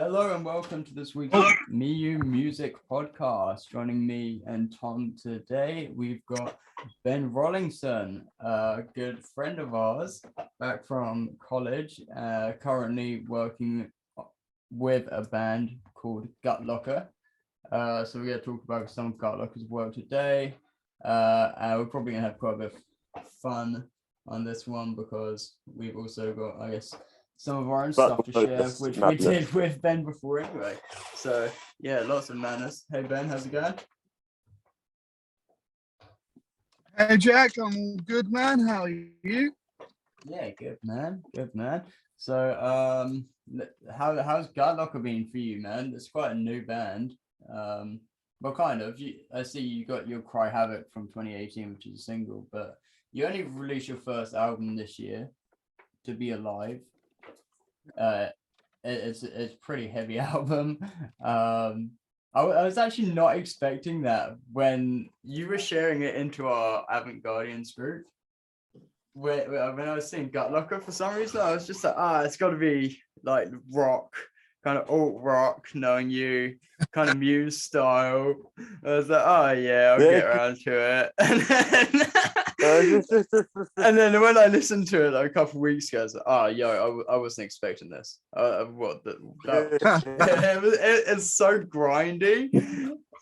Hello and welcome to this week's MEyou Music Podcast. Joining me and Tom today, we've got Ben Rollinson, a good friend of ours, back from college, currently working with a band called Gutlocker. So we're going to talk about some of Gutlocker's work today. And we're probably going to have quite a bit of fun on this one because we've also got, I guess, some of our own stuff to share, which we did with Ben before anyway. So yeah, lots of madness. Hey Ben, how's it going? Hey Jack, I'm all good, man. How are you? Yeah, good man, good man. So how's Gutlocker been for you, man? It's quite a new band. Well, kind of. I see you got your Cry Havoc from 2018, which is a single, but you only released your first album this year, To Be Alive. It's a pretty heavy album. I was actually not expecting that when you were sharing it into our Avant Guardians group. When I was seeing Gutlocker, for some reason I was just like, it's got to be like rock, kind of alt rock, knowing you, kind of Muse style. I was like, oh yeah, I'll get around to it. And then when I listened to it like a couple of weeks ago, I was like, I wasn't expecting this. It's so grindy.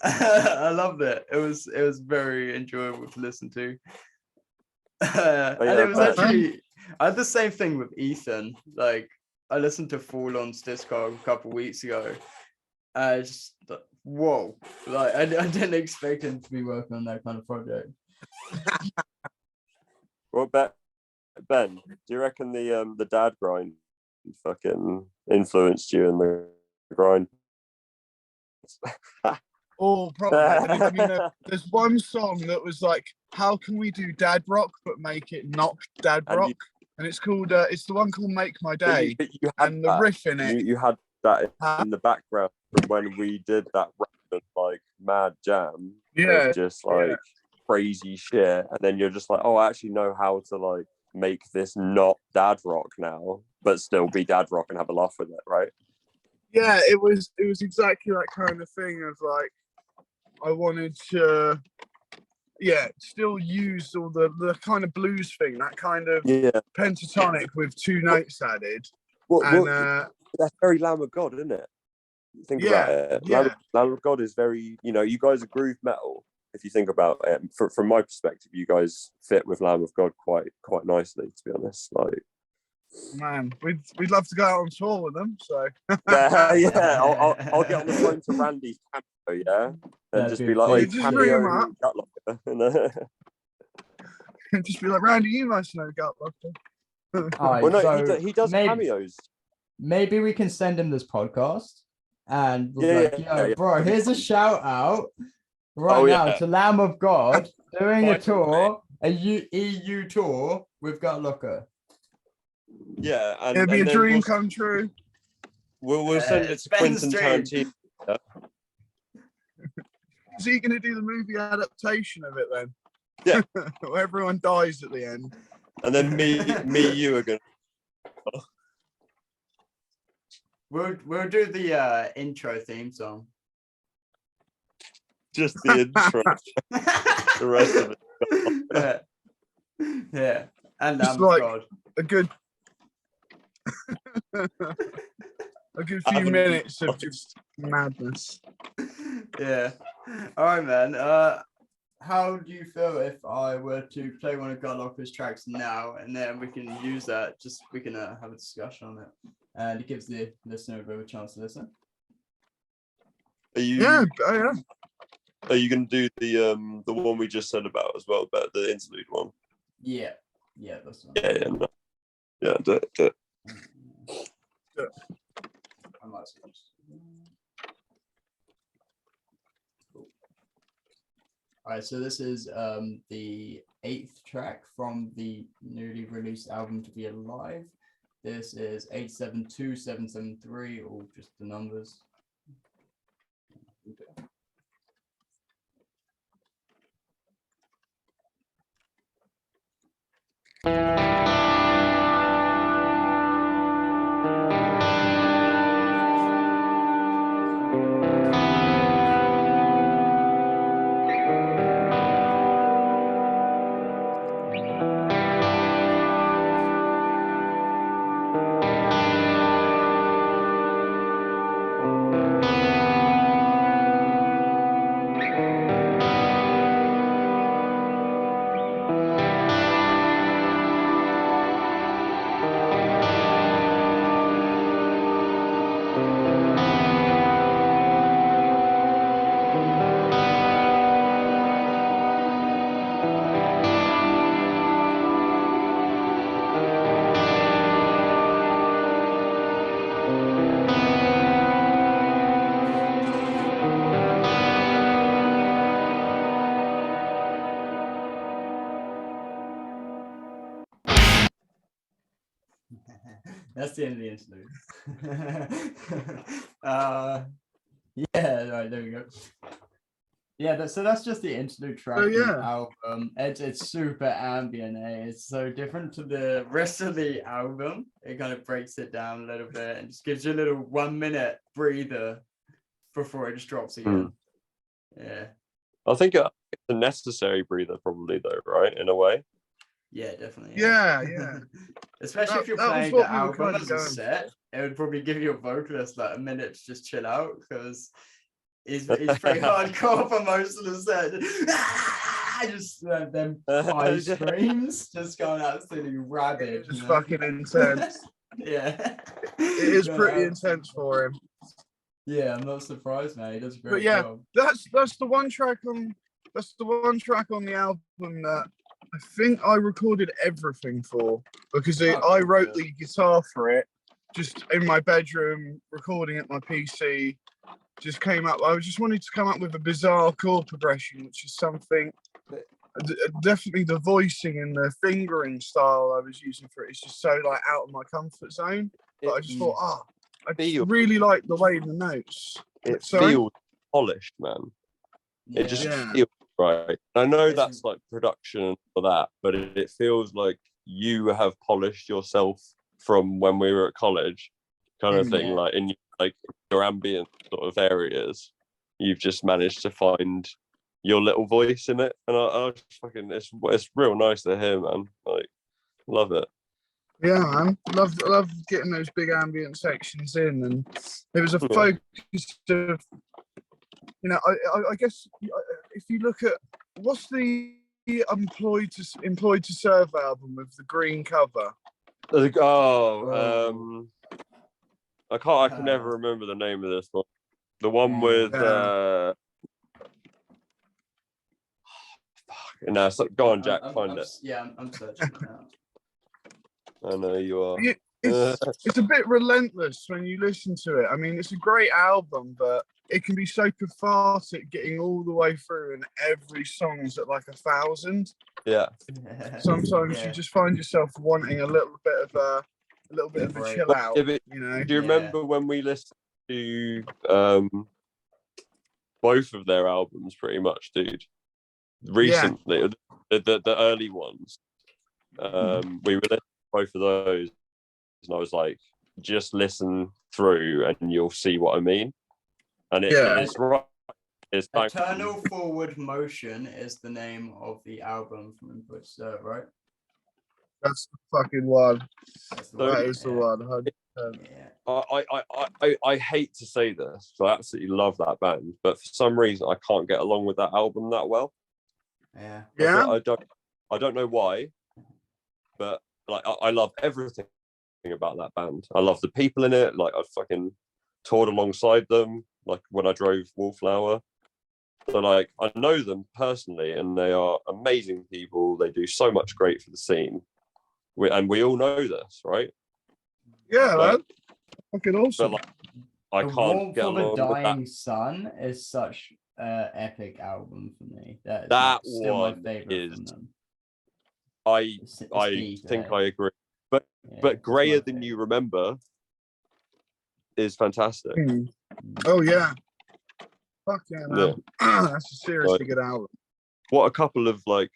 I loved it. It was very enjoyable to listen to. And it was actually, I had the same thing with Ethan. Like, I listened to Fall On's Discog a couple of weeks ago. I just, whoa, like I didn't expect him to be working on that kind of project. Well, Ben, do you reckon the dad grind fucking influenced you in the grind? Oh, probably. I mean, there's one song that was like, how can we do dad rock but make it not dad rock? And it's called, it's the one called Make My Day. But you had and the riff in it. You had that in the background from when we did that random, like, mad jam. Yeah. Just like crazy shit. And then you're just like, oh, I actually know how to like make this not dad rock now, but still be dad rock and have a laugh with it, right? Yeah, it was exactly that kind of thing of like, I wanted to, still use all the kind of blues thing, that kind of pentatonic with two notes added. That's very Lamb of God, isn't it? Think about it. Lamb of God is very, you guys are groove metal. If you think about it, from my perspective, you guys fit with Lamb of God quite nicely, to be honest. Like, man, we'd love to go out on tour with them. So I'll get on the phone to Randy's cameo, and just be like, just bring him up. And just be like, Randy, you must know Gutlocker. He does cameos. Maybe we can send him this podcast, and we'll bro, here's a shout out. Now to Lamb of God doing a tour, a EU tour with Gutlocker. Yeah, and it'd be a dream come true. We'll send it to Quentin Tarantino. Is he going to do the movie adaptation of it then? Yeah, where everyone dies at the end. And then you are going. We'll do the intro theme song. Just the intro. The rest of it. Yeah. And just like God. a good few minutes of just madness. Yeah. All right, man. How do you feel if I were to play one of Gutlocker's tracks now, and then we can use that? We can have a discussion on it, and it gives the listener a bit of a chance to listen. Are you? Yeah. Are you going to do the one we just said about as well, about the interlude one? Yeah, that's one. Do it. I might as well just... Cool. All right, so this is the 8th track from the newly released album To Be Alive. This is 872773, or just the numbers. Okay. That's the end of the interlude. Yeah, right, there we go. Yeah, so that's just the interlude track of the album. It's super ambient, It's so different to the rest of the album. It kind of breaks it down a little bit and just gives you a little 1 minute breather before it just drops again. Yeah. I think it's a necessary breather, probably, though, right? In a way. Yeah, definitely. Yeah. Especially if you're playing the album as a set, it would probably give your vocalist like a minute to just chill out, because he's pretty hardcore for most of the set. Just them high screams, just going absolutely rabid. It's fucking intense. Yeah, it is pretty intense for him. Yeah, I'm not surprised, man. He does a great but yeah, job. That's the one track on the album that I think I recorded everything for, because I wrote the guitar for it just in my bedroom, recording at my PC. Just came up. I just wanted to come up with a bizarre chord progression, which is something. Definitely the voicing and the fingering style I was using for it is just so like out of my comfort zone. But I just thought, I really like the way the notes. It feels polished, man. Yeah. It just feels right. I know that's like production for that, but it feels like you have polished yourself from when we were at college, kind of thing. Like in your ambient sort of areas, you've just managed to find your little voice in it, and I just fucking it's real nice to hear, man. Like, love it. Yeah, man. Love getting those big ambient sections in, and it was a focus of, I guess if you look at what's the Employed to Serve album with the green cover. I can never remember the name of this one. The one with no, go on, Jack, find it. Yeah, I'm searching now. I know you are. It's a bit relentless when you listen to it. I mean, it's a great album, but it can be so cathartic getting all the way through, and every song's at like 1,000. Yeah. Sometimes you just find yourself wanting a little bit of a chill out. Do you remember when we listened to both of their albums, pretty much, dude? Recently, the early ones. We were listening to both of those, and I was like, just listen through and you'll see what I mean. And it's right. It's Eternal Forward Motion is the name of the album from Employed to Serve, right? That's the fucking one. That is the one. I hate to say this, so I absolutely love that band, but for some reason I can't get along with that album that well. I don't know why, but like I love everything about that band. I love the people in it. Like I fucking toured alongside them, like when I drove Wallflower. So like I know them personally, and they are amazing people. They do so much great for the scene, and we all know this, right? Yeah, man. Fucking awesome. But, like, I can't get along with that. Dying Sun is such an epic album for me. That still one my favorite from them. I think I agree. But Grayer Than You Remember is fantastic. Oh yeah. Fuck yeah, man. That's a seriously good album. What a couple of like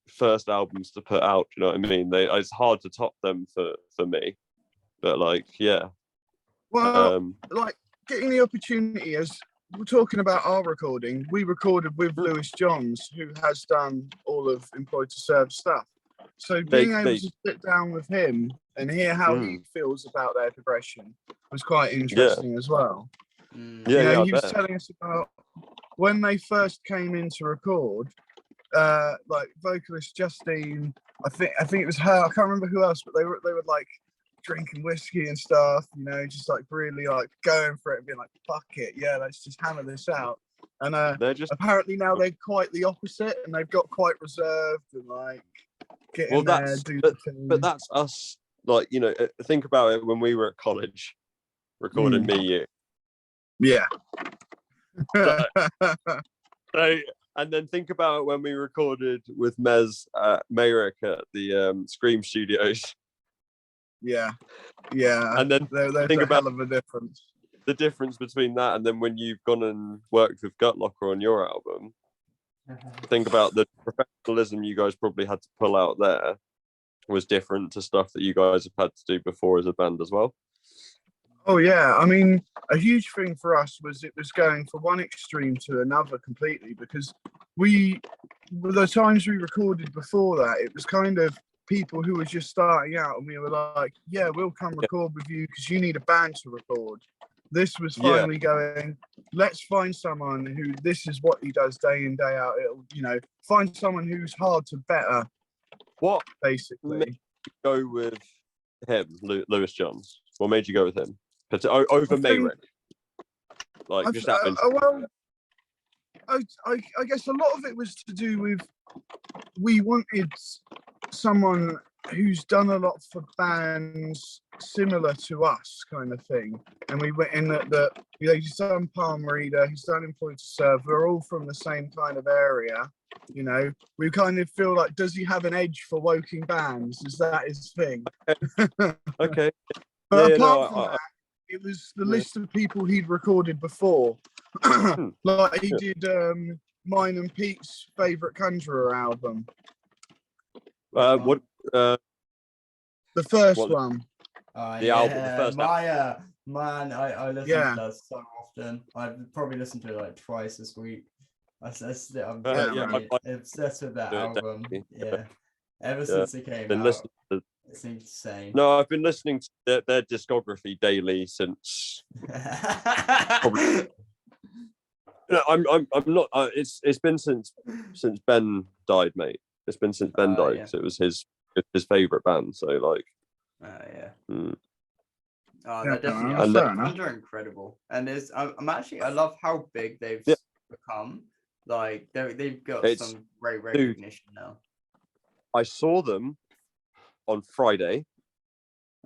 first albums to put out, you know what I mean? It's hard to top them for me. But like, yeah. Well, like getting the opportunity, as we're talking about our recording, we recorded with Lewis Johns, who has done all of Employed to Serve stuff. So being able to sit down with him and hear how he feels about their progression was quite interesting as well. He was telling us about when they first came in to record, like vocalist Justine, I think it was her, I can't remember who else, but they were like drinking whiskey and stuff, just like really like going for it and being like, fuck it, yeah, let's just hammer this out. And apparently now they're quite the opposite, and they've got quite reserved and like getting there, but that's us. Like, think about it when we were at college recording MEyou. Yeah. So, and then think about it when we recorded with Mez Mayrick at the Scream Studios. Yeah. And then there's think a about hell of a difference. the difference between that and then when you've gone and worked with Gutlocker on your album. Think about the professionalism you guys probably had to pull out there was different to stuff that you guys have had to do before as a band as well. Oh yeah, I mean, a huge thing for us was it was going from one extreme to another completely, because the times we recorded before that, it was kind of people who were just starting out, and we were like, yeah, we'll come record with you because you need a band to record. This was finally going, let's find someone who this is what he does day in, day out. It'll, find someone who's hard to better. What basically made you go with him, Lewis Johns? What made you go with him? Over MEyou? Like, just that well, I guess a lot of it was to do with we wanted someone who's done a lot for bands similar to us, kind of thing. And we went in that he's done Palm Reader, he's done Employed to Serve. We're all from the same kind of area. We kind of feel like, does he have an edge for woking bands? Is that his thing? Okay. But apart from that, it was the list of people he'd recorded before. Like he did mine and Pete's Favourite Conjurer album. What? The first one. The album, the first album. Man, I listen to that so often. I've probably listened to it like twice this week. I'm obsessed with that album. Yeah. Ever since it came out. It's insane. No, I've been listening to their discography daily since. Probably, I'm not. It's been since Ben died, mate. It's been since Ben died. Yeah. So it was his favorite band. So like. Yeah. They're definitely they're incredible, and I love how big they've become. Like they've got some great recognition now. I saw them on Friday.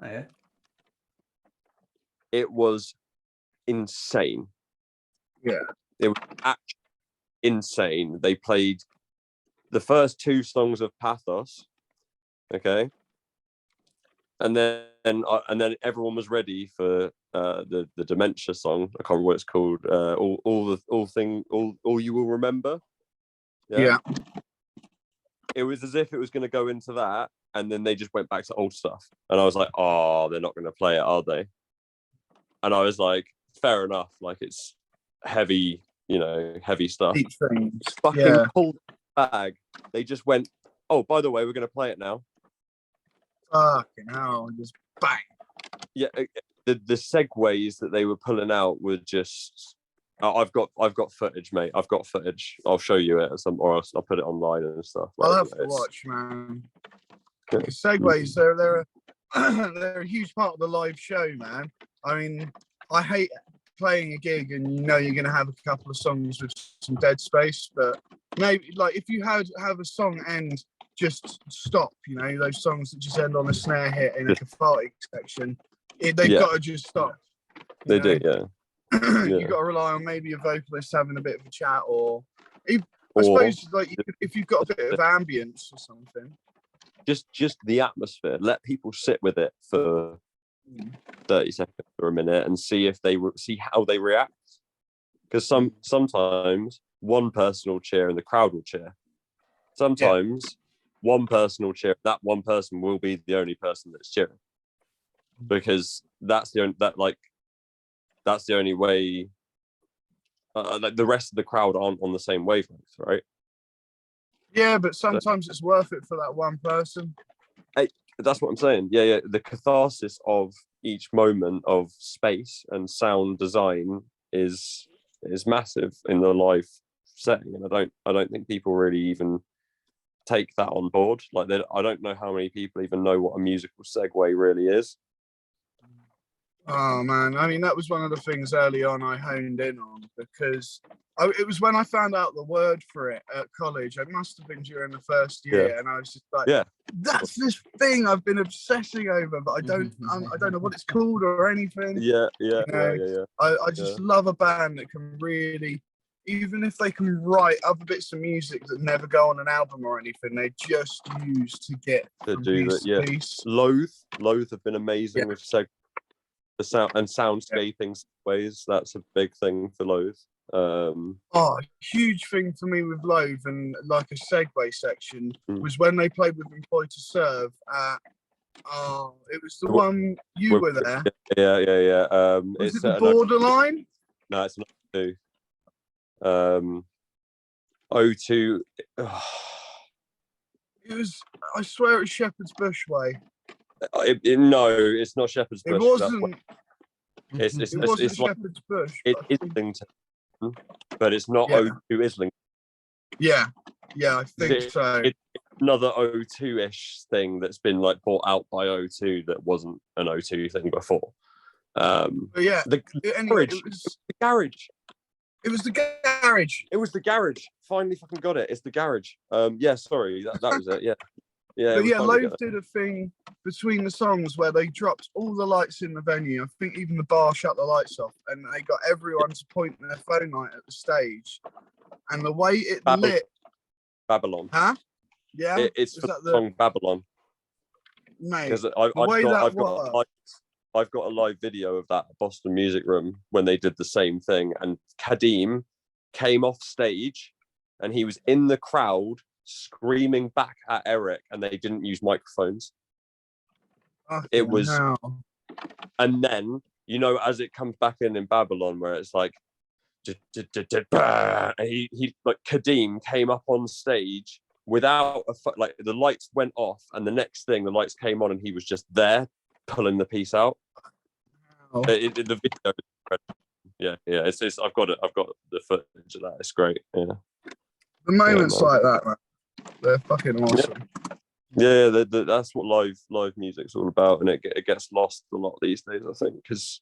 Oh yeah. It was insane. Yeah. It was actually insane. They played the first two songs of Pathos. Okay. And then everyone was ready for the Dementia song. I can't remember what it's called. All you will remember. Yeah. It was as if it was going to go into that, and then they just went back to old stuff. And I was like, oh, they're not going to play it, are they? And I was like, fair enough. Like, it's heavy, heavy stuff. Fucking pulled the bag. They just went, oh, by the way, we're going to play it now. Fucking hell, just bang. Yeah, the segues that they were pulling out were just. I've got footage, mate. I've got footage. I'll show you it or else I'll put it online and stuff. I'll have to watch, man. Yeah. Segues, they're a huge part of the live show, man. I mean, I hate playing a gig and you're going to have a couple of songs with some dead space, but maybe like if you have a song end just stop, those songs that just end on a snare hit in a cathartic section, they've got to just stop. They do, yeah. You've got to rely on maybe a vocalist having a bit of a chat, or I suppose like if you've got a bit of ambience or something. Just the atmosphere. Let people sit with it for 30 seconds or a minute and see if see how they react. Because sometimes one person will cheer and the crowd will cheer. Sometimes one person will cheer. That one person will be the only person that's cheering, because that's the only way. Like the rest of the crowd aren't on the same wavelength, right? Yeah, but sometimes it's worth it for that one person. That's what I'm saying. Yeah. The catharsis of each moment of space and sound design is massive in the live setting, and I don't think people really even take that on board. Like, I don't know how many people even know what a musical segue really is. Oh man, I mean, that was one of the things early on I honed in on, because it was when I found out the word for it at college. It must have been during the first year, and I was just like, that's this thing I've been obsessing over, but I don't know what it's called or anything. Yeah. I just love a band that can really even if they can write other bits of music that never go on an album or anything, they just use to get to from do piece that. Yeah, to piece. Loathe have been amazing with the sound and soundscaping ways. That's a big thing for Loathe. Huge thing for me with Loathe and like a segue section was when they played with Employ to Serve at it was the one you were there. Yeah. Was it the Borderline? No, it's not O2. O2. It was. I swear it's Shepherd's Bush way. No, it's not Shepherd's Bush. It wasn't. It wasn't it's like, Shepherd's Bush. It's Islington, but it's not O2 Islington. Yeah, I think so. It's another O2-ish thing that's been like bought out by O2 that wasn't an O2 thing before. But yeah, the garage. It was the garage. It was the garage. Finally fucking got it. It's the garage. Yeah, sorry, that was it. Yeah. But yeah, Loathe did a thing between the songs where they dropped all the lights in the venue. I think even the bar shut the lights off, and they got everyone to point their phone light at the stage. And the way it lit. Babylon. Huh? Yeah. It's for the song Babylon. Mate, because I've got a live video of that at Boston Music Room when they did the same thing, and Kadeem came off stage and he was in the crowd screaming back at Eric, and they didn't use microphones. It was and then as it comes back in Babylon where it's like and he like Kadeem came up on stage without the lights went off, and the next thing the lights came on and he was just there pulling the piece out. The video, yeah. It's I've got the footage of that. It's great. Yeah, the moments like that, man, they're fucking awesome. Yeah, that's what live music's all about, and it gets lost a lot these days, I think, because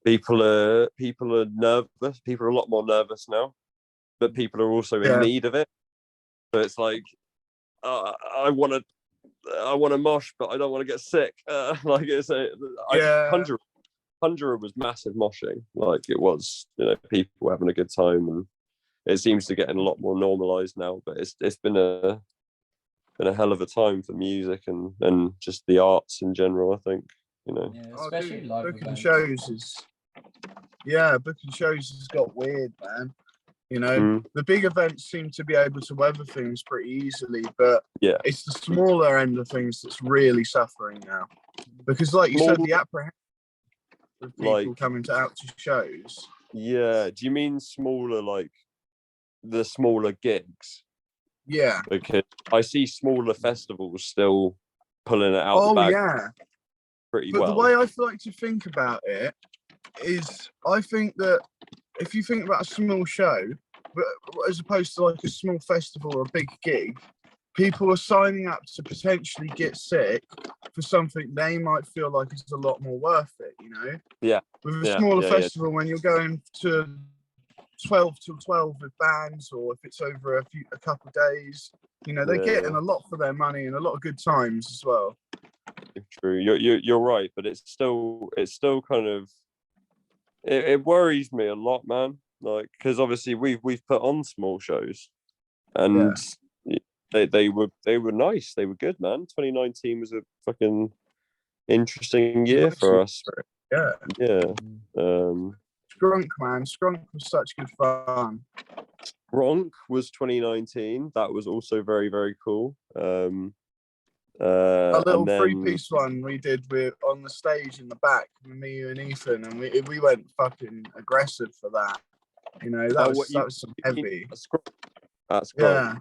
people are nervous. People are a lot more nervous now, but people are also in need of it. So it's like, I want to mosh, but I don't want to get sick. Conjurer was massive moshing. Like it was, people having a good time, and it seems to getting a lot more normalized now. But it's been a hell of a time for music and just the arts in general, I think. Especially live booking shows booking shows has got weird, man. The big events seem to be able to weather things pretty easily, but it's the smaller end of things that's really suffering now. Because like you said, the apprehension of people coming out to shows. Yeah. Do you mean smaller, like the smaller gigs? Yeah. Because I see smaller festivals still pulling it out the bag pretty well. But the way I like to think about it is, I think that if you think about a small show, but as opposed to like a small festival or a big gig, people are signing up to potentially get sick for something they might feel like is a lot more worth it, Yeah. With a smaller festival, when you're going to 12 till 12 with bands, or if it's over a couple of days, they're getting a lot for their money and a lot of good times as well. True. You're right, but it's still kind of it worries me a lot, man. Like, because obviously we've put on small shows, and they were nice. They were good, man. 2019 was a fucking interesting year for us. Yeah. Skronk, man. Skronk was such good fun. Skronk was 2019. That was also very, very cool. A little three-piece one we did on the stage in the back, me, you, and Ethan, and we went fucking aggressive for that. That was some heavy. That's cool. Yeah.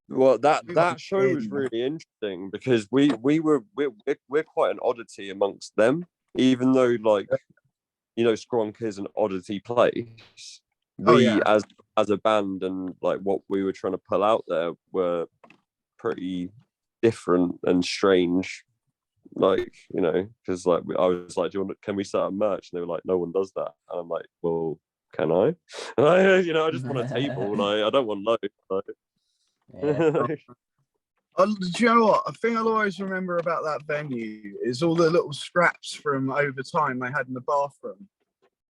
Well, that show was really interesting because we're quite an oddity amongst them, even though Skronk is an oddity place. As a band and like what we were trying to pull out there were pretty different and strange, because I was like, can we set up merch? And they were like, no one does that. And I'm like, well, can I? I just want a table. I don't want loads. Do you know what? A thing I'll always remember about that venue is all the little scraps from over time they had in the bathroom.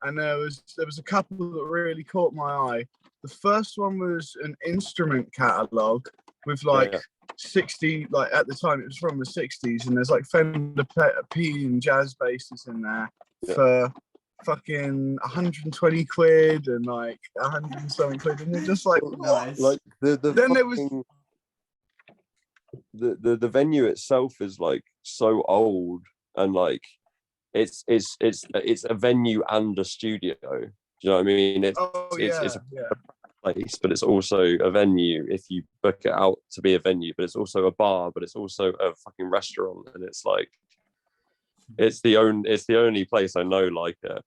and there was a couple that really caught my eye. The first one was an instrument catalog with like 60, like at the time it was from the 60s, and there's like Fender P and jazz basses in there for fucking 120 quid and like 100 and something quid, and you're just like, nice. Like the then there was the venue itself is like so old, and like it's a venue and a studio. Do you know what I mean? It's a place, but it's also a venue if you book it out to be a venue, but it's also a bar, but it's also a fucking restaurant, and it's like it's the only place I know like it.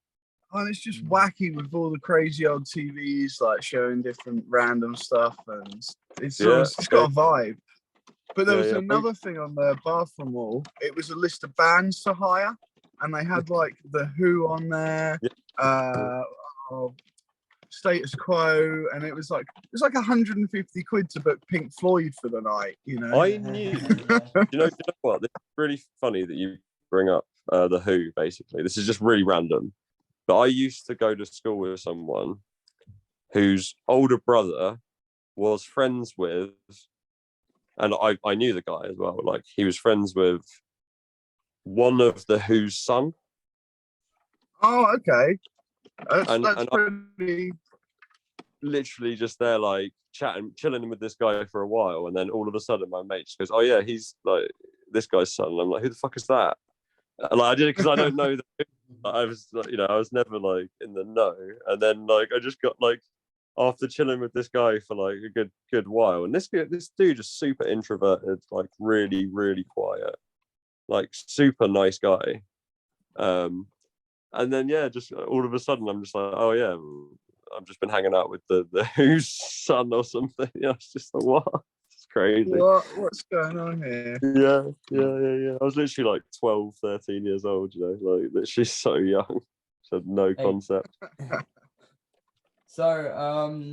And it's just wacky with all the crazy old TVs like showing different random stuff, and it's got a vibe. But there was another thing on the bathroom wall. It was a list of bands to hire, and they had like the Who on there, Status Quo, and it was like 150 quid to book Pink Floyd for the night. You know, I knew. you know what? It's really funny that you bring up the Who. Basically, this is just really random. But I used to go to school with someone whose older brother was friends with, and I knew the guy as well. Like he was friends with one of the Who's son. Oh, okay. That's I pretty. literally just there, like chilling with this guy for a while, and then all of a sudden, my mate just goes, "Oh yeah, he's like this guy's son." And I'm like, "Who the fuck is that?" And, like I did it because I don't know. I was, I was never like in the know, and then like I just got like after chilling with this guy for like a good while, and this dude is super introverted, like really really quiet, like super nice guy, and then just all of a sudden I'm just like, oh yeah, I've just been hanging out with the Who's son or something. It's just like, what? It's crazy. What's going on here? Yeah. I was literally like 12, 13 years old, like literally so young. Just had no concept. So,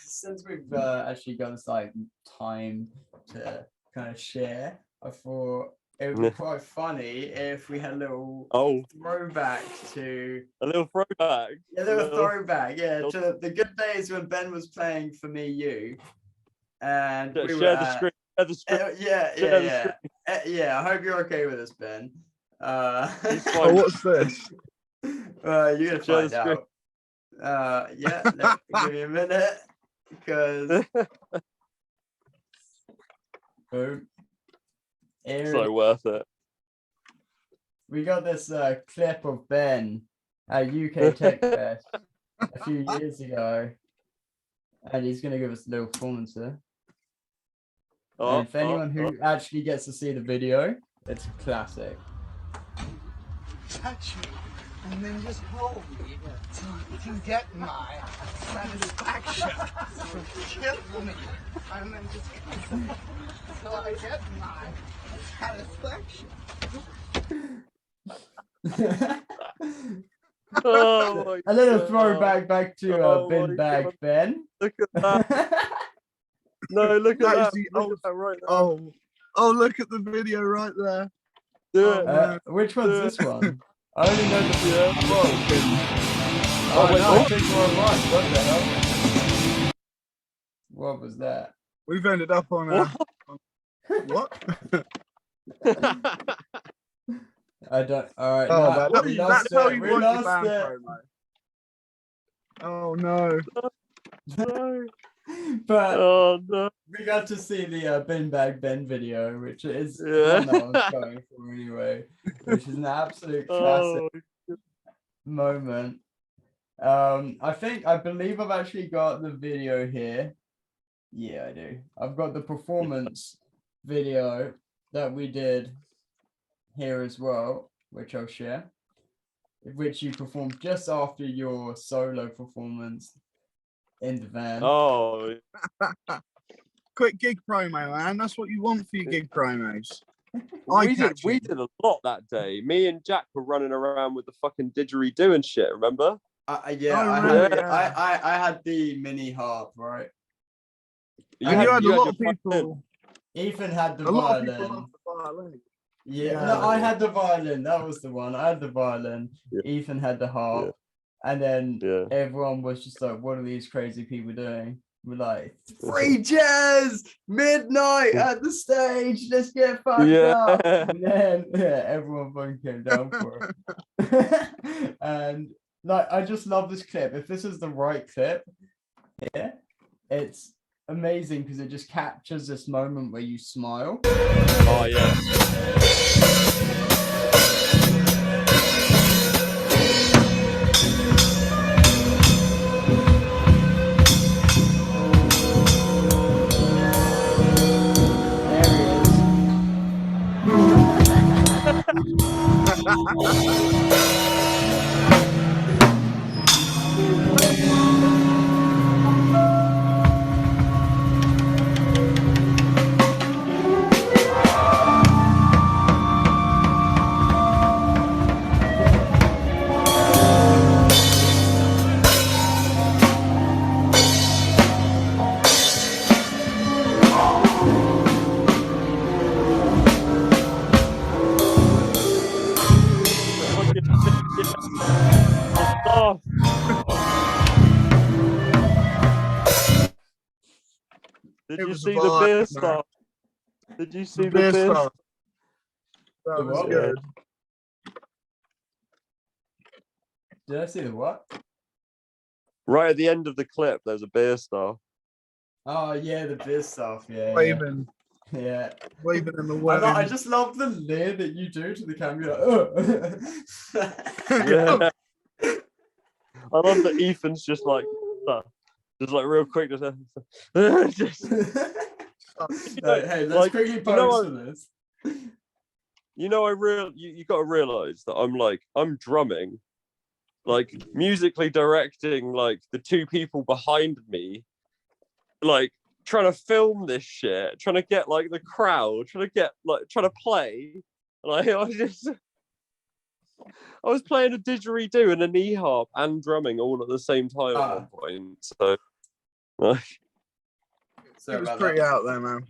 since we've actually got this like time to kind of share, I thought it would be quite funny if we had a little throwback to a little throwback. Yeah, to the good days when Ben was playing for MEyou, and we share the screen. I hope you're okay with this, Ben. What's this? You're gonna find out. Give me a minute, because boom. So worth it. We got this clip of Ben at UK Tech Fest a few years ago, and he's going to give us a little performance there. And for anyone who actually gets to see the video, it's a classic. Touch me, and then just hold me so you can get my satisfaction. So kiss me, and then just kiss me so I get my satisfaction. A little throwback back to Bin Bag Ben. Look at that. No, look at that. Look at that right there. Oh, look at the video right there. Which one's this one? I only know the I think we're right. What the hell? What was that? We've ended up on what? I don't. All right. That's how you want your band promo. Oh no. No. But we got to see the Bin Bag Ben video, which is one that I was going for anyway, which is an absolute classic moment. I believe I've actually got the video here. Yeah, I do. I've got the performance video that we did here as well, which I'll share, which you performed just after your solo performance in the van. Oh, quick gig promo, man. That's what you want for your gig promos. We did a lot that day. Me and Jack were running around with the fucking didgeridoo and shit. Remember? I had the mini harp, right? You had a lot of people. Ethan had the violin. Yeah, Yeah. no, I had the violin. That was the one. I had the violin. Yeah. Ethan had the harp. And then everyone was just like, what are these crazy people doing? We're like, free jazz, midnight at the stage. Let's get fucked up. And then everyone fucking came down for it. And like, I just love this clip. If this is the right clip, it's amazing because it just captures this moment where you smile. Oh yeah. Did you see the beer stuff? Did you see the beer stuff? That was good. Did I see the what? Right at the end of the clip, there's a beer star. Oh yeah, the beer stuff. Yeah. Waving. Yeah. Waving in the wind. I just love the leer that you do to the camera. Yeah. I love that Ethan's just like real quick. Just hey, let's quickly post on this. You got to realize that I'm drumming, like musically directing, like the two people behind me, like trying to film this shit, trying to get like the crowd, trying to play. Like I was playing a didgeridoo and a knee harp and drumming all at the same time at one point. So, like, it was pretty out there, man.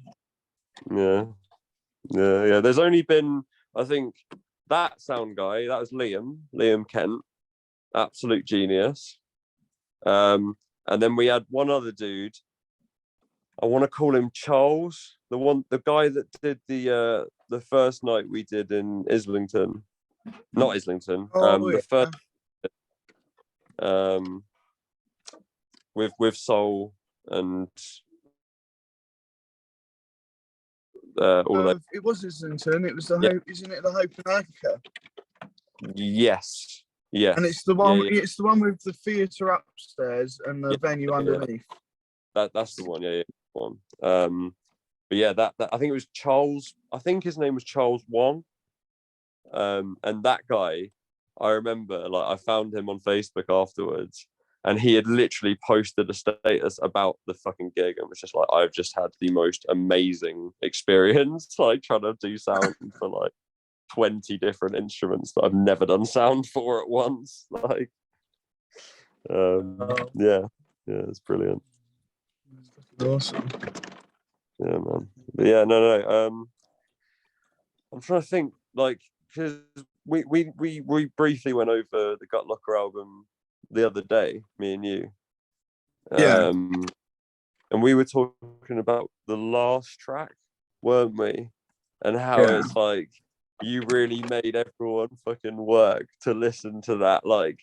Yeah. There's only been, I think, that sound guy. That was Liam Kent, absolute genius. And then we had one other dude. I want to call him Charles, the guy that did the first night we did in Islington. Not Islington. The first with Soul and all of that. It was Islington. It was the Hope, isn't it? The Hope and Africa. Yes. Yeah. And it's the one. Yeah. It's the one with the theatre upstairs and the venue underneath. That's the one. Yeah. One. But yeah, that I think it was Charles. I think his name was Charles Wong. And that guy, I remember, like, I found him on Facebook afterwards, and he had literally posted a status about the fucking gig and was just like, I've just had the most amazing experience, like trying to do sound for like 20 different instruments that I've never done sound for at once. Like, yeah, it's brilliant. Awesome. Yeah, man. But yeah, no. I'm trying to think, like, because we briefly went over the Gutlocker album the other day, me and you. And we were talking about the last track, weren't we? And how it's like you really made everyone fucking work to listen to that, like,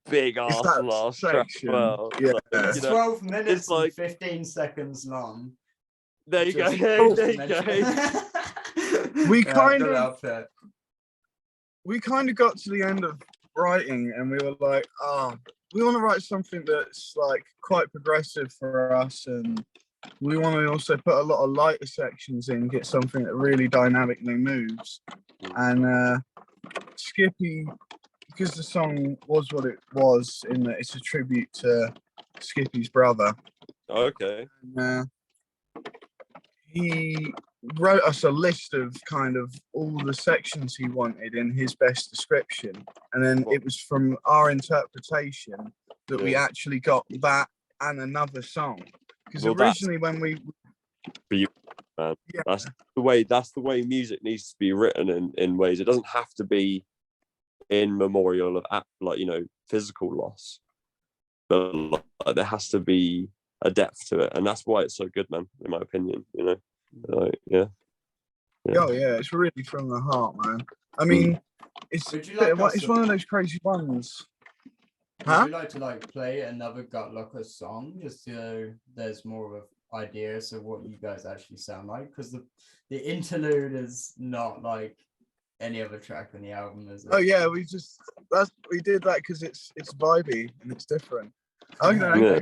big ass last track. Well, yeah, like, it's 12 minutes it's like, and 15 seconds long. There you go. There you go. We kind of got to the end of writing, and we were like, we want to write something that's like quite progressive for us, and we want to also put a lot of lighter sections in, get something that really dynamically moves. And Skippy, because the song was what it was, in that it's a tribute to Skippy's brother. Okay. And, he wrote us a list of kind of all the sections he wanted in his best description, and then it was from our interpretation that we actually got that and another song. Because originally when we man. Yeah. That's the way music needs to be written in ways. It doesn't have to be in memorial of physical loss, but like, there has to be a depth to it, and that's why it's so good, man, in my opinion. Yeah. Oh yeah, it's really from the heart, man. I mean, it's one of those crazy ones. Would you like to play another Gutlocker song, just so there's more of an idea of what you guys actually sound like? Because the interlude is not like any other track on the album, is it? Oh yeah, we did that because it's vibey and it's different. I don't know.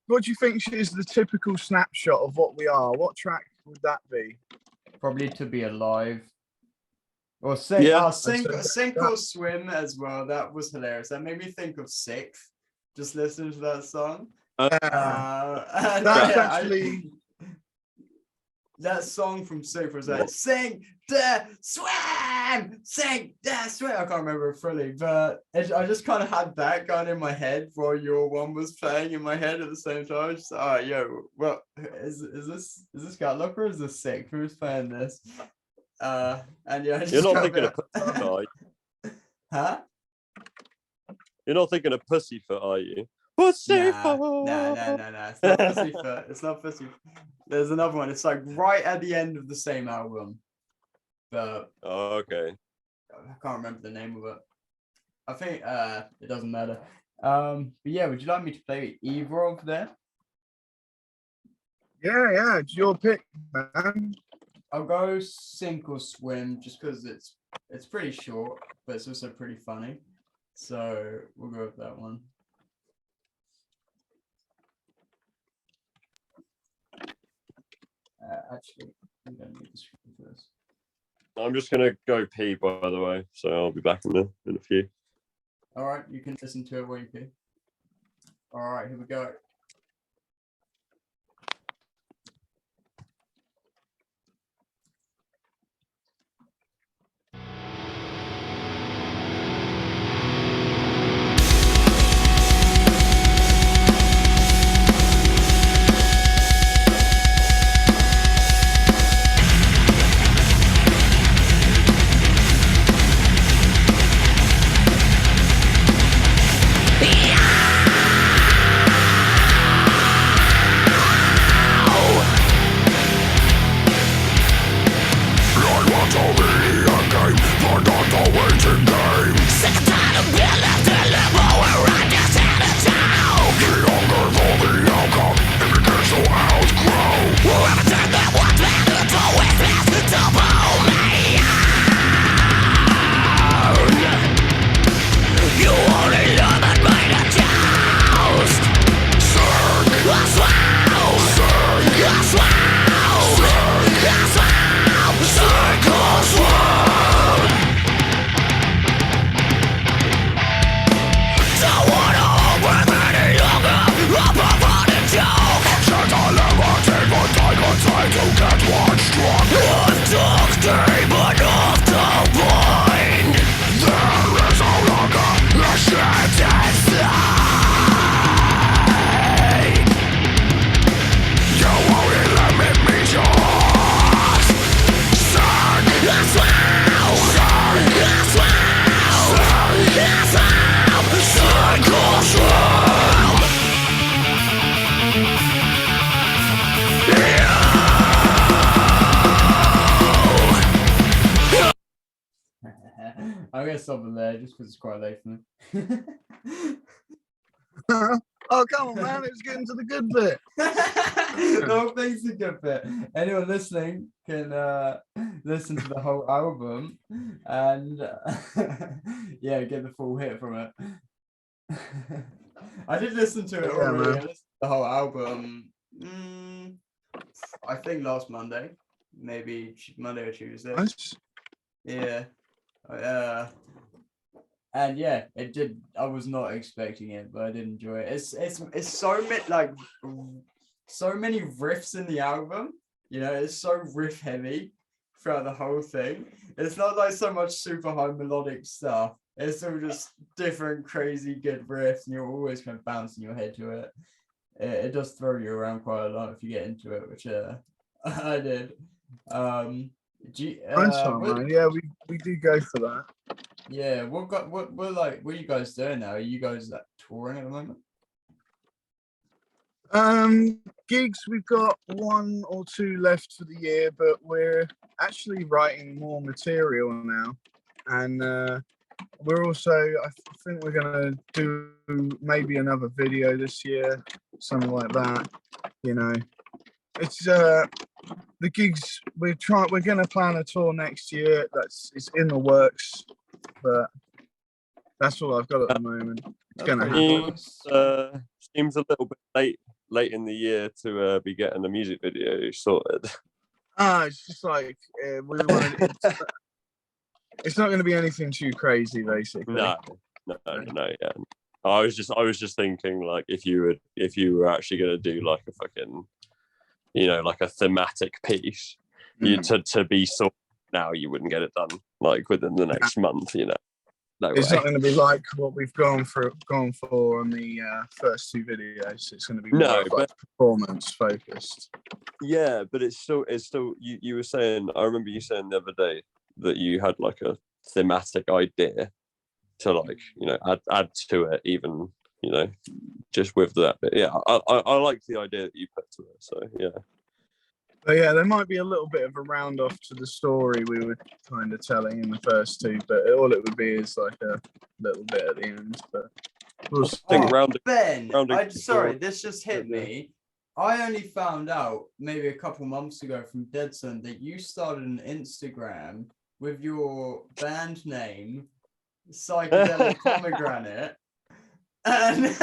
What do you think is the typical snapshot of what we are? What track would that be? Probably To Be Alive. Or Sink or Swim as well. That was hilarious. That made me think of Sixth. Just listen to that song. That song from Sixth was like, sing, dare, swim, sing, dare, swim. I can't remember it fully, but I just kind of had that going in my head while your one was playing in my head at the same time. Just, all right, well, is this Gutlocker or is this Sixth? Who's playing this? And yeah, you're not thinking of Pussyfoot, are you? Huh? You're not thinking of Pussyfoot, are you? Pussyfoot. No. It's not Pussyfoot. It's not Pussyfoot. There's another one. It's like right at the end of the same album. But okay. I can't remember the name of it. I think it doesn't matter. But yeah, would you like me to play either of them? Yeah, it's your pick, man. I'll go Sink or Swim just because it's pretty short, but it's also pretty funny. So we'll go with that one. Actually, we don't need the screen first. I'm just gonna go pee, by the way, so I'll be back in a few. All right, you can listen to it while you pee. All right, here we go. I'm gonna stop it there just because it's quite late for me. Oh, come on, man. It's getting to the good bit. No, thanks the good bit. Anyone listening can listen to the whole album and yeah, get the full hit from it. I did listen to it already. I listened to the whole album. I think last Monday, maybe Monday or Tuesday. Nice. Yeah. And yeah, it did. I was not expecting it, but I did enjoy it. It's so many riffs in the album. You know, it's so riff heavy throughout the whole thing. It's not like so much super high melodic stuff. It's all just different crazy good riffs, and you're always kind of bouncing your head to it. it does throw you around quite a lot if you get into it, which I did. Nice one, man. Yeah, we do go for that. Yeah, what are you guys doing now? Are you guys like touring at the moment? Gigs, we've got 1 or 2 left for the year, but we're actually writing more material now, and we're also, I think we're gonna do maybe another video this year, something like that. You know, it's the gigs. We're gonna plan a tour next year. It's in the works, but that's all I've got at the moment. It's gonna happen. Seems a little bit late in the year to be getting the music video sorted. It's just like we want to. It's not going to be anything too crazy, basically. No, yeah. I was just thinking, like, if you were actually going to do like a fucking, you know, like a thematic piece, to be sorted now, you wouldn't get it done like within the next month, you know. No it's way. not going to be like what we've gone for on the first 2 videos. It's going to be more like performance focused. Yeah, but it's still you were saying, I remember you saying the other day that you had like a thematic idea to, like, you know, add to it, even, you know, just with that bit. Yeah, I like the idea that you put to it, so yeah. But yeah, there might be a little bit of a round off to the story we were kind of telling in the first 2, but all it would be is like a little bit at the end. But we'll see. Ben, sorry, this just hit me. I only found out maybe a couple months ago from Deadson that you started an Instagram with your band name, Psychedelic Pomegranate. And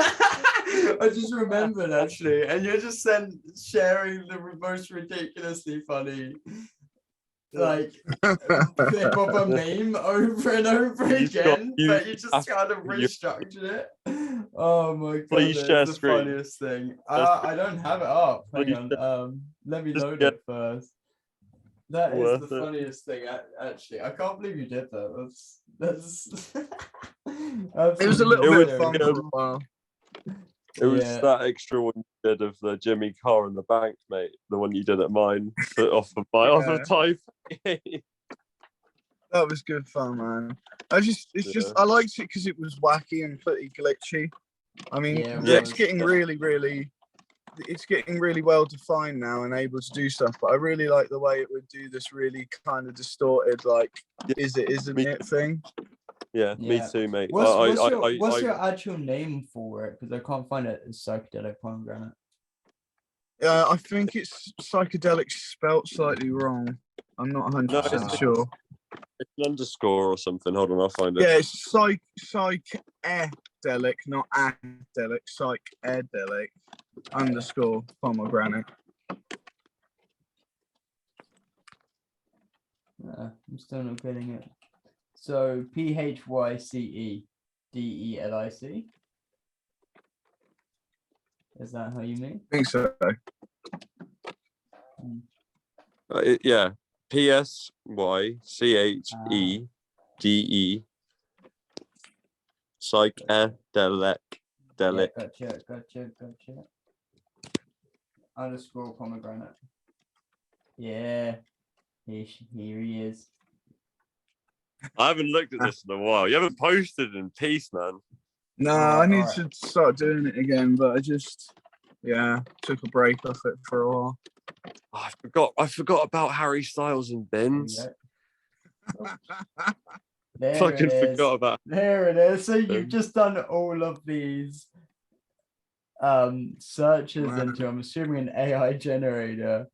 I just remembered, actually, and you're just sharing the most ridiculously funny, like, flip of a meme over and over again, but you just kind of restructured it. Oh my god, it's the funniest thing. I don't have it up. Hang on. Let me load it first. That is the funniest thing, actually. I can't believe you did that. That's it was a little bit fun for a while. It was that extra one you did of the Jimmy Carr in the bank, mate. The one you did at mine off of my type. That was good fun, man. I liked it because it was wacky and pretty glitchy. I mean, it's getting really well defined now and able to do stuff, but I really like the way it would do this really kind of distorted, like, is it, isn't it thing. Yeah, me too, mate. What's your actual name for it? Because I can't find it as Psychedelic Pomegranate. I think it's psychedelic spelt slightly wrong. I'm not 100% sure. It's an underscore or something. Hold on, I'll find it. Yeah, it's psychedelic, not adelic. Psychedelic _ pomegranate. I'm still not getting it. So PHYCEDELIC. Is that how you mean? I think so. Yeah. PSYCHEDE. Psychedelic. Gotcha. _ pomegranate. Yeah. Here he is. I haven't looked at this in a while. You haven't posted in peace, man. No, I need to start doing it again, but I just took a break off it for a while. Oh, I forgot about Harry Styles and Bins. Forgot about. There it is. So you've just done all of these searches into, I'm assuming, an AI generator.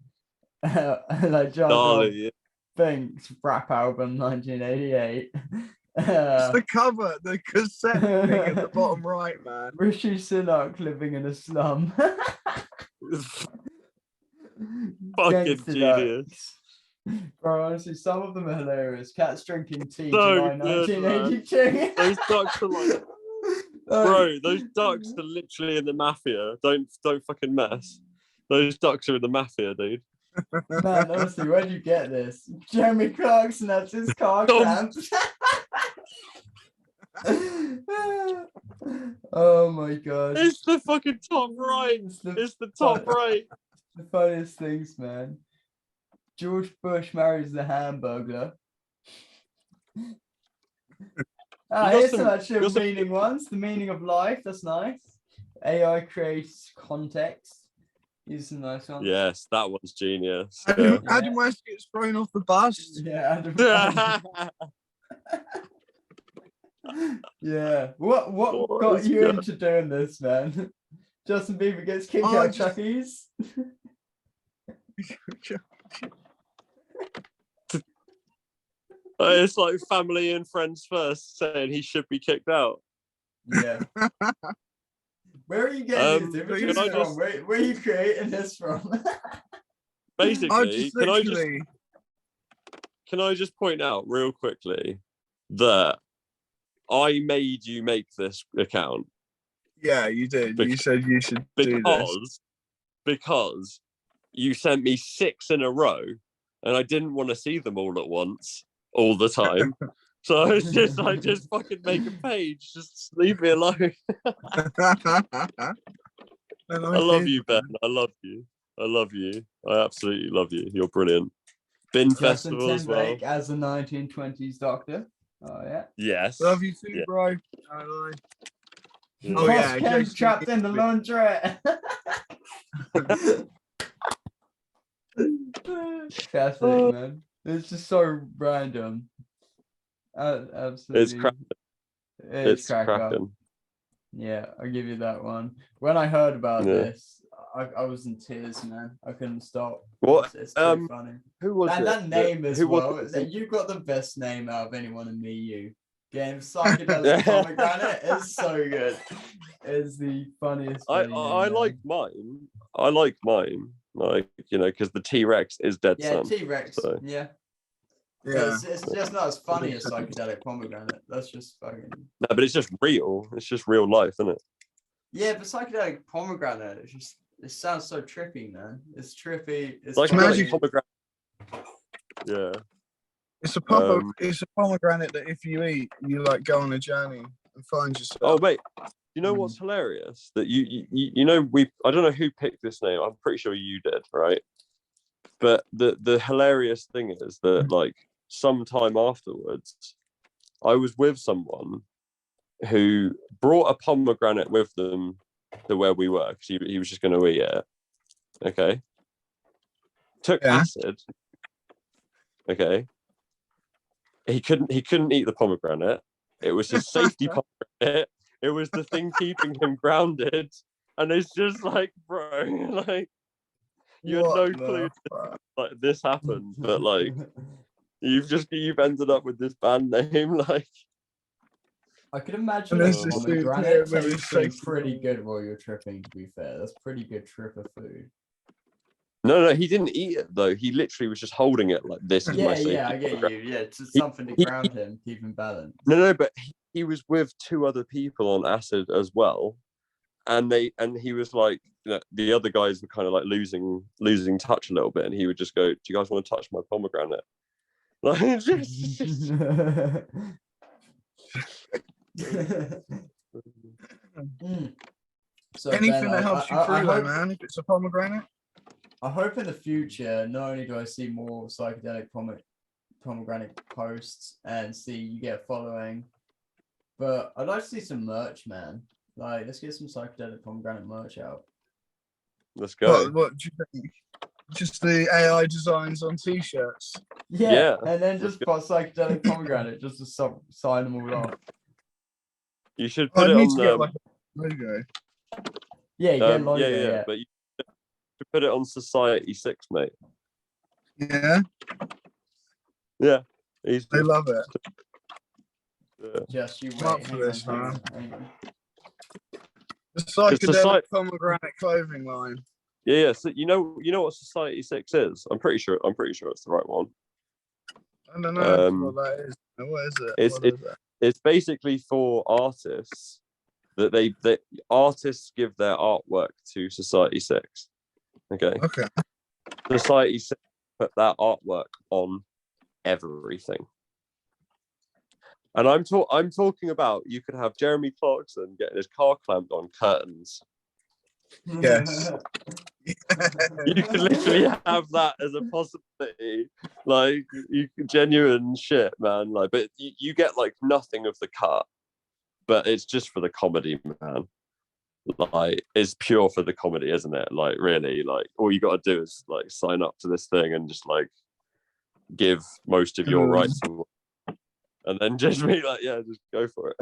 Like John thinks rap album 1988. It's the cover, the cassette thing at the bottom right, man. Rishi Sunak living in a slum. Fucking genius. Bro, honestly, some of them are hilarious. Cats drinking tea, July 1982. Those ducks are like, bro, those ducks are literally in the mafia. Don't fucking mess. Those ducks are in the mafia, dude. Man, honestly, where'd you get this? Jeremy Clarkson, that's his car camp. Oh my god. It's the fucking top right. It's the top right. The funniest things, man. George Bush marries the Hamburglar. Here's some actual meaning ones. The meaning of life. That's nice. AI creates context. These are some nice ones. Yes, that one's genius. Adam West gets thrown off the bus. Yeah, yeah. What got you into doing this, man? Justin Bieber gets kicked out of Chuck E's. It's like family and friends first saying he should be kicked out. Yeah. Where are you getting these images from? Where are you creating this from? Basically, can I just point out real quickly that I made you make this account? Yeah, you did. You said you should do this. Because you sent me 6 in a row and I didn't want to see them all at once, all the time. So I just fucking make a page. Just leave me alone. I love you, Ben. I love you. I absolutely love you. You're brilliant. Bin Festival as well. As the 1920s doctor. Oh yeah. Yes. Love you too, bro. Oh yeah. Trapped in the laundrette. Fascinating, man. It's just so random. Absolutely. It's cracking. It's cracking. Yeah, I'll give you that one. When I heard about this, I was in tears, man. I couldn't stop. What? It's too funny. Who was it? That name as well. You got the best name out of anyone in MEyou. Game psychedelic pomegranate is so good. It's the funniest. I like mine. I like mine. Like, because the T-Rex is dead. Yeah, T-Rex. So. Yeah. Yeah, it's just not as funny as psychedelic pomegranate. That's just fucking. No, but it's just real. It's just real life, isn't it? Yeah, but psychedelic pomegranate, it sounds so trippy, man. It's trippy. It's like magic pomegranate. Yeah. It's a pomegranate that if you eat, you like go on a journey and find yourself. Oh wait, you know what's hilarious? That I don't know who picked this name. I'm pretty sure you did, right? But the hilarious thing is that like sometime afterwards, I was with someone who brought a pomegranate with them to where we were because he was just going to eat it. Okay. Took acid. Okay. He couldn't eat the pomegranate. It was his safety pomegranate. It was the thing keeping him grounded. And it's just like, bro, like you had no clue like this happened, but like you've ended up with this band name. Like I could imagine pomegranate tasting pretty good while you're tripping, to be fair. That's pretty good trip of food. No, he didn't eat it though. He literally was just holding it like this. Yeah, I get you. Yeah, it's something to ground him, keep him balanced. No, but he was with 2 other people on acid as well, and he was like, the other guys were kind of like losing touch a little bit, and he would just go, "Do you guys want to touch my pomegranate?" Like, So anything that helps you through, though, man. If it's a pomegranate. I hope in the future, not only do I see more psychedelic pomegranate posts and see you get following, but I'd like to see some merch, man. Like, let's get some psychedelic pomegranate merch out. Let's go. What do you think? Just the AI designs on t-shirts. Yeah. And then just put psychedelic pomegranate just to sign them all off. You should put it on the like a logo. Yeah, get logo. Yeah, but you should put it on Society 6, mate. Yeah. Yeah. They love it. Yeah. Just you wait. Up for this, man. The psychedelic pomegranate clothing line. Yeah. So you know what Society 6 is? I'm pretty sure it's the right one. I don't know what that is. What is it? It's basically for artists that artists give their artwork to Society 6. Okay. Society 6 put that artwork on everything. And I'm talking about you could have Jeremy Clarkson getting his car clamped on curtains. Yes. You could literally have that as a possibility. Like, you genuine shit, man. Like, but you get like nothing of the cut, but it's just for the comedy, man. Like, it's pure for the comedy, isn't it? Like, really, like all you got to do is like sign up to this thing and just like give most of your rights, and then just be like, yeah, just go for it.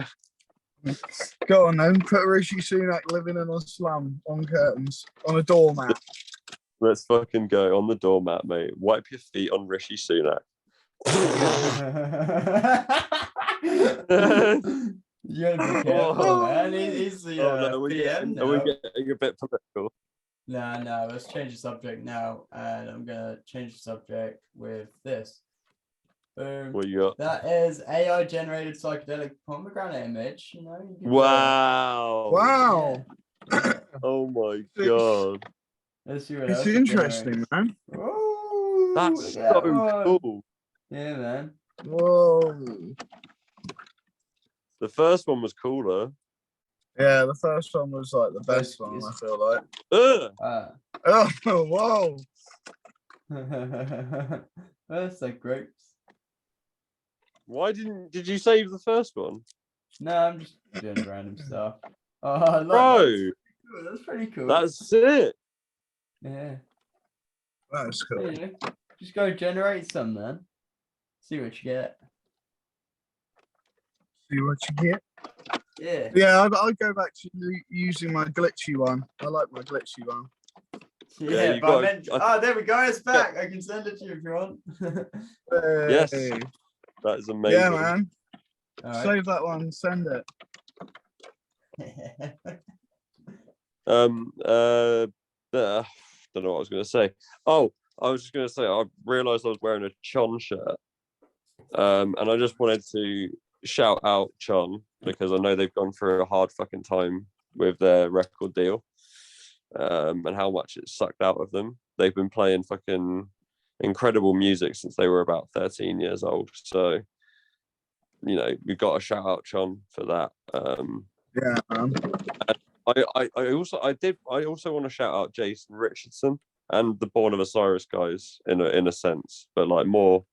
Go on then, put Rishi Sunak living in a slum on curtains, on a doormat. Let's fucking go on the doormat, mate. Wipe your feet on Rishi Sunak. You gotta be careful, man. He's the PM now. Are we getting a bit political? No, let's change the subject now. And I'm gonna change the subject with this. Boom. What you got? That is AI generated psychedelic pomegranate image. You know, you Wow. Wow. Yeah. Oh my god. Let's see what It's else interesting, man. Oh, That's so cool. Yeah, man. Whoa. The first one was cooler. Yeah, the first one was like the best one, I feel like. Oh, whoa. That's like grapes. Why did you save the first one? No, I'm just doing random stuff. Oh, look, Bro, that's pretty cool. That's sick. Yeah. That's cool. Yeah, just go generate some, man. See what you get. See what you get. Yeah. Yeah, I'll go back to using my glitchy one. I like my glitchy one. Yeah, you but got there we go. It's back. I can send it to you if you want. Yes. Hey. That is amazing. Yeah, man. Right. Save that one. Send it. Don't know what I was going to say. Oh, I was just going to say I realised I was wearing a Chon shirt, and I just wanted to shout out Chon because I know they've gone through a hard fucking time with their record deal, and how much it sucked out of them. They've been playing fucking incredible music since they were about 13 years old. So, you know, we've got to shout out Chon for that. Yeah, man. I also want to shout out Jason Richardson and the Born of Osiris guys in a sense, but like more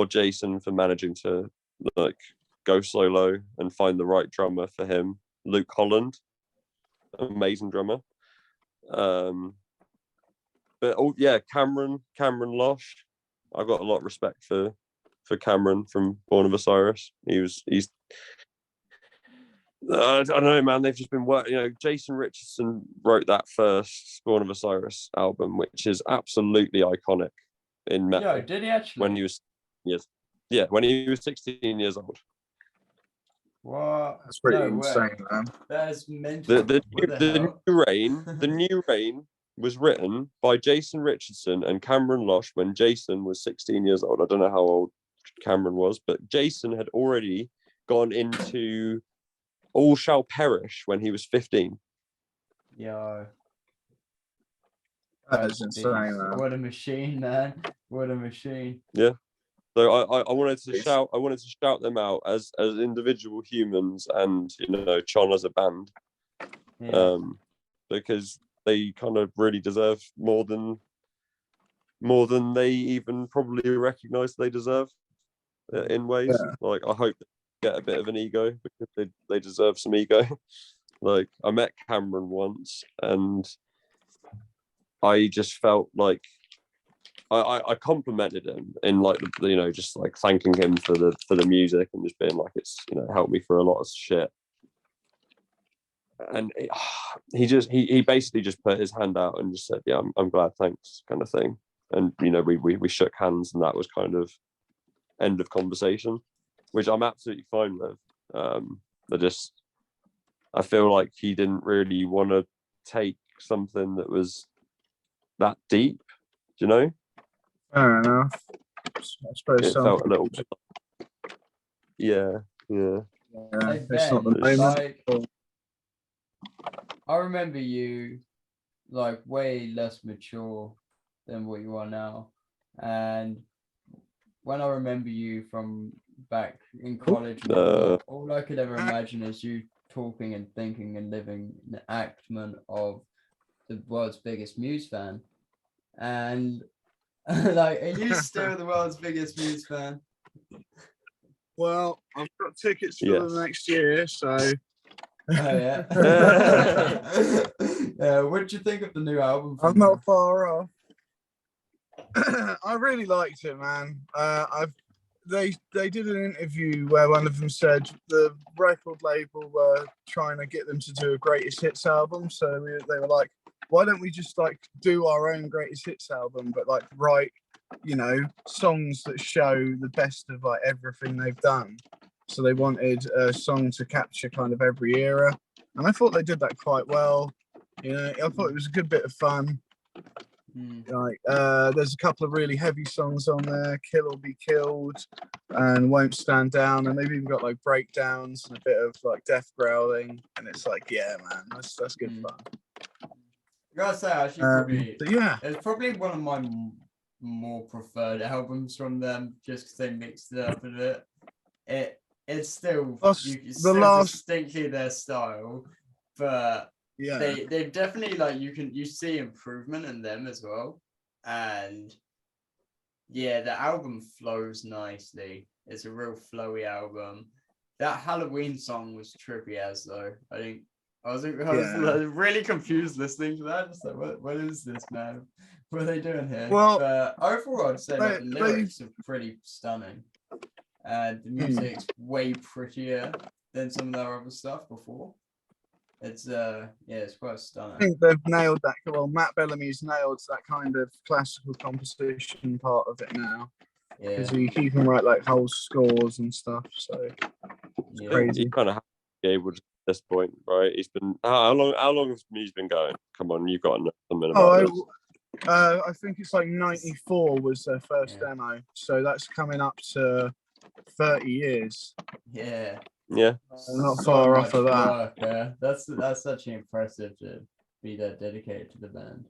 Jason for managing to like go solo and find the right drummer for him. Luke Holland, amazing drummer. But Cameron Losh, I've got a lot of respect for Cameron from Born of Osiris. He's I don't know, man. They've just been working. You know, Jason Richardson wrote that first Born of Osiris album, which is absolutely iconic in metal. Yo, did he actually? When he was 16 years old. What? That's pretty insane, man. That's mental. The New Rain was written by Jason Richardson and Cameron Losh when Jason was 16 years old. I don't know how old Cameron was, but Jason had already gone into All Shall Perish when he was 15. Yo. That is insane, man. What a machine, man. What a machine. Yeah. So I wanted to shout them out as individual humans and, you know, Chon as a band. Yeah. Because they kind of really deserve more than they even probably recognize they deserve in ways. Yeah. Like, I hope they get a bit of an ego because they deserve some ego. Like, I met Cameron once and I just felt like I complimented him in like, you know, just like thanking him for the music and just being like, it's, you know, helped me for a lot of shit. And he basically just put his hand out and just said, yeah, I'm glad, thanks, kind of thing. And, you know, we shook hands and that was kind of end of conversation, which I'm absolutely fine with. I feel like he didn't really want to take something that was that deep, do you know? Fair enough. I suppose it felt a little bit. Yeah. Hey, It's not the Ben, moment. like, I remember you like way less mature than what you are now. And when I remember you from back in college. And all I could ever imagine is you talking and thinking and living an enactment of the world's biggest Muse fan. And like, are you still the world's biggest Muse fan? Well, I've got tickets for the next year, so. Oh yeah. What did you think of the new album? I'm not far off. I really liked it, man. They did an interview where one of them said the record label were trying to get them to do a greatest hits album, so they were like, why don't we just like do our own greatest hits album, but like write, you know, songs that show the best of like everything they've done. So they wanted a song to capture kind of every era, and I thought they did that quite well. You know, I thought it was a good bit of fun. Like there's a couple of really heavy songs on there, Kill or Be Killed and Won't Stand Down, and they've even got like breakdowns and a bit of like death growling, and it's like, yeah, man, that's good fun. I gotta say, actually, it's probably one of my more preferred albums from them, just because they mixed it up a bit. It's still distinctly their style, but they've definitely, like, you see improvement in them as well. And yeah, the album flows nicely. It's a real flowy album. That Halloween song was trippy as though. I was really confused listening to that. Just like, what is this, man? What are they doing here? Well, but overall, I'd say the lyrics are pretty stunning. And the music's way prettier than some of their other stuff before. It's it's quite stunning. I think they've nailed that. Well, Matt Bellamy's nailed that kind of classical composition part of it now. Because he can write like whole scores and stuff. So it's crazy. He kind of has to be able to at this point, right? He's been how long has Muse been going? Come on, you've got to know something about this. I think it's like 94 was their first demo, so that's coming up to 30 years. Yeah. Not far off of that. Work, that's actually impressive to be that dedicated to the band.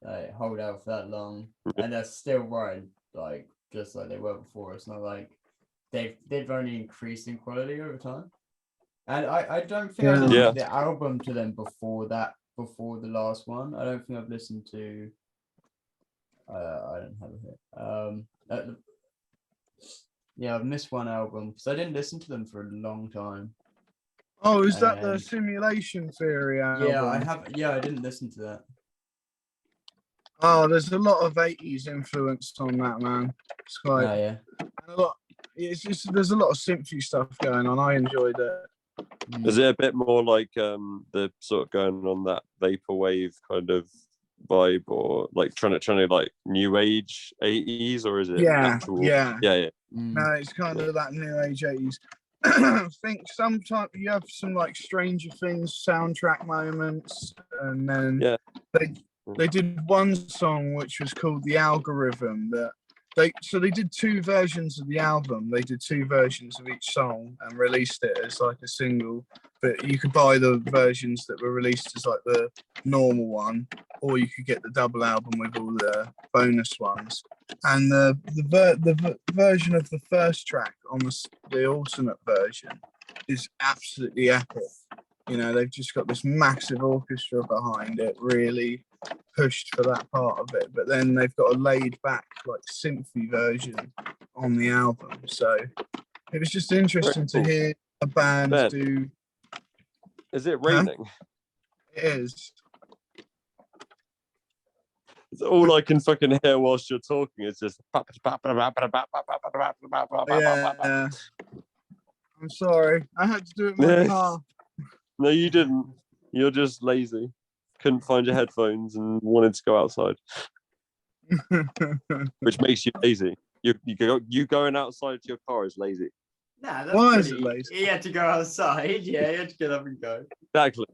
Like, hold out for that long, and they're still writing like just like they were before. It's not like they've only increased in quality over time. And I don't think I listened to the album to them before the last one. I don't think I've listened to. I don't have it. I've missed one album because I didn't listen to them for a long time. Oh, is that the Simulation Theory album? Yeah, I have. Yeah, I didn't listen to that. Oh, there's a lot of 80s influence on that, man. It's quite. Oh, yeah. There's a lot of synthy stuff going on. I enjoyed it. Is it a bit more like the sort of going on that vaporwave kind of vibe, or like trying to like new age 80s, or is it actual? Yeah. No, it's kind of that new age 80s. I think sometimes you have some like Stranger Things soundtrack moments, and then they did one song which was called The Algorithm. They did two versions of the album. They did two versions of each song and released it as like a single. But you could buy the versions that were released as like the normal one, or you could get the double album with all the bonus ones. And the version of the first track on the alternate version is absolutely epic. You know, they've just got this massive orchestra behind it, really pushed for that part of it. But then they've got a laid back, like, synthy version on the album. So it was just interesting to hear a band do. Is it raining? It is. It's all I can fucking hear whilst you're talking. It's just. Yeah. I'm sorry. I had to do it in my car. No, you didn't. You're just lazy. Couldn't find your headphones and wanted to go outside, which makes you lazy. You going outside to your car is lazy. Nah, that's why is it lazy? He had to go outside. Yeah, he had to get up and go. Exactly.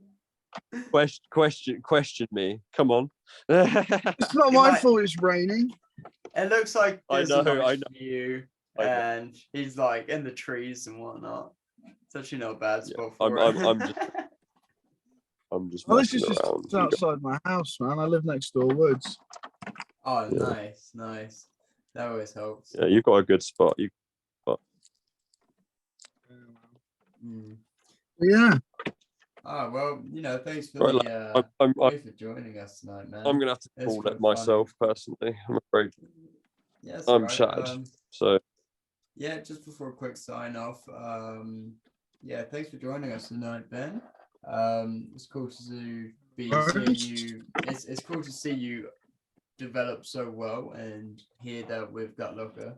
Question me. Come on. It's not my fault. It's raining. It looks like there's I a know. nice view, and he's like in the trees and whatnot. It's actually not a bad spot for it. I'm just. Well, this is just outside my house, man. I live next door woods. Oh, nice. That always helps. Yeah, you've got a good spot. Yeah. Oh well, thanks for Right, thanks for joining us tonight, man. I'm gonna have to It's call quite it myself personally. I'm afraid Yes, I'm right. shattered. So Yeah, just before a quick sign off. Yeah, thanks for joining us tonight, Ben. It's cool to be seeing you. It's cool to see you develop so well and hear that with Gutlocker.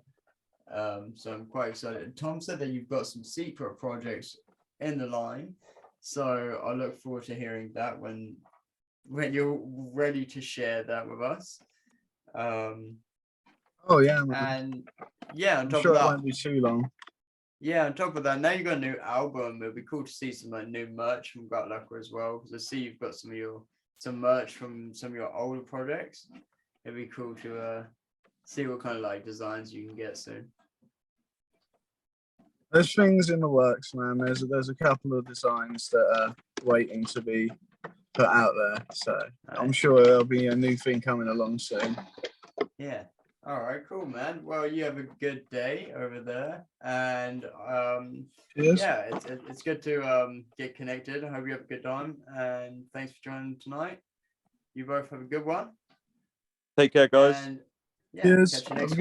So I'm quite excited. Tom said that you've got some secret projects in the line, so I look forward to hearing that when you're ready to share that with us. Oh yeah, man. And yeah, on I'm top sure of it that, won't be too long. yeah, on top of that, now you've got a new album. It'd be cool to see some new merch from Gutlocker as well, because I see you've got some merch from some of your older projects. It'd be cool to see what kind of designs you can get soon. There's things in the works, man. There's a couple of designs that are waiting to be put out there. So I'm sure there'll be a new thing coming along soon. Yeah. All right, cool, man. Well, you have a good day over there, and Cheers. yeah, it's good to get connected. I hope you have a good time, and thanks for joining tonight. You both have a good one. take care, guys. And yeah, Cheers. catch you Have a next good week.